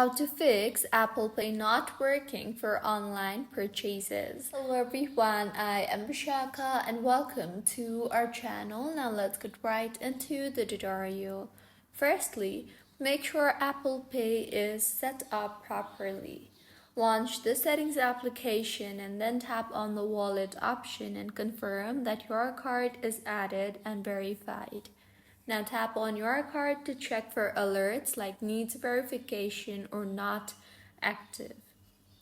How to fix Apple Pay not working for online purchases. Hello everyone, I am Vishaka and welcome to our channel. Now let's get right into the tutorial. Firstly, make sure Apple Pay is set up properly. Launch the Settings application and then tap on the Wallet option and confirm that your card is added and verified. Now tap on your card to check for alerts like needs verification or not active.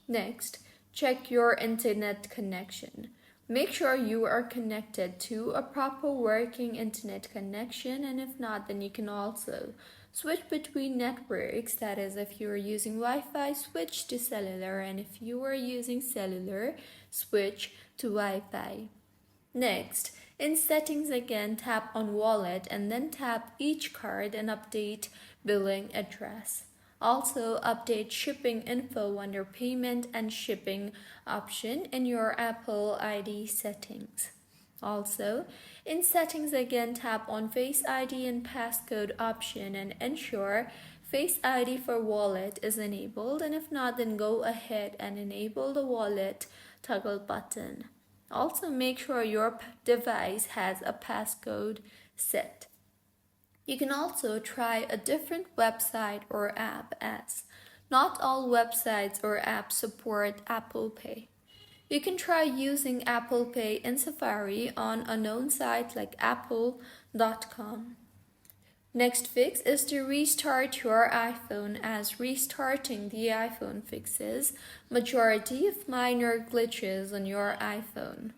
Next, check your internet connection. Make sure you are connected to a proper working internet connection, and if not, then you can also switch between networks. That is, if you are using Wi-Fi, switch to cellular, and if you are using cellular, switch to Wi-Fi. Next, in Settings again, tap on Wallet and then tap each card and update billing address. Also, update shipping info under Payment and Shipping option in your Apple ID settings. Also, in Settings again, tap on Face ID and Passcode option and ensure Face ID for Wallet is enabled, and if not, then go ahead and enable the Wallet toggle button. Also, make sure your device has a passcode set. You can also try a different website or app, as not all websites or apps support Apple Pay. You can try using Apple Pay in Safari on a known site like apple.com. Next fix is to restart your iPhone, as restarting the iPhone fixes majority of minor glitches on your iPhone.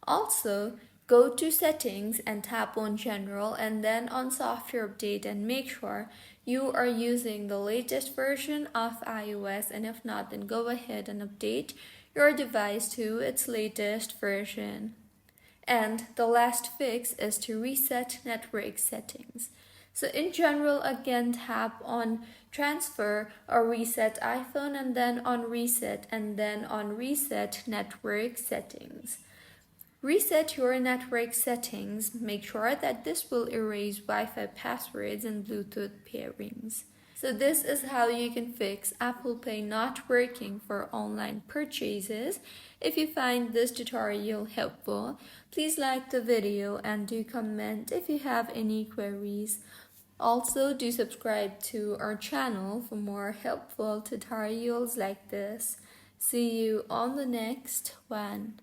Also, go to Settings and tap on General and then on Software Update and make sure you are using the latest version of iOS, and if not, then go ahead and update your device to its latest version. And the last fix is to reset network settings. So in general, again, tap on Transfer or Reset iPhone and then on Reset and then on Reset Network Settings. Reset your network settings. Make sure that this will erase Wi-Fi passwords and Bluetooth pairings. So this is how you can fix Apple Pay not working for online purchases. If you find this tutorial helpful, please like the video and do comment if you have any queries. Also, do subscribe to our channel for more helpful tutorials like this. See you on the next one.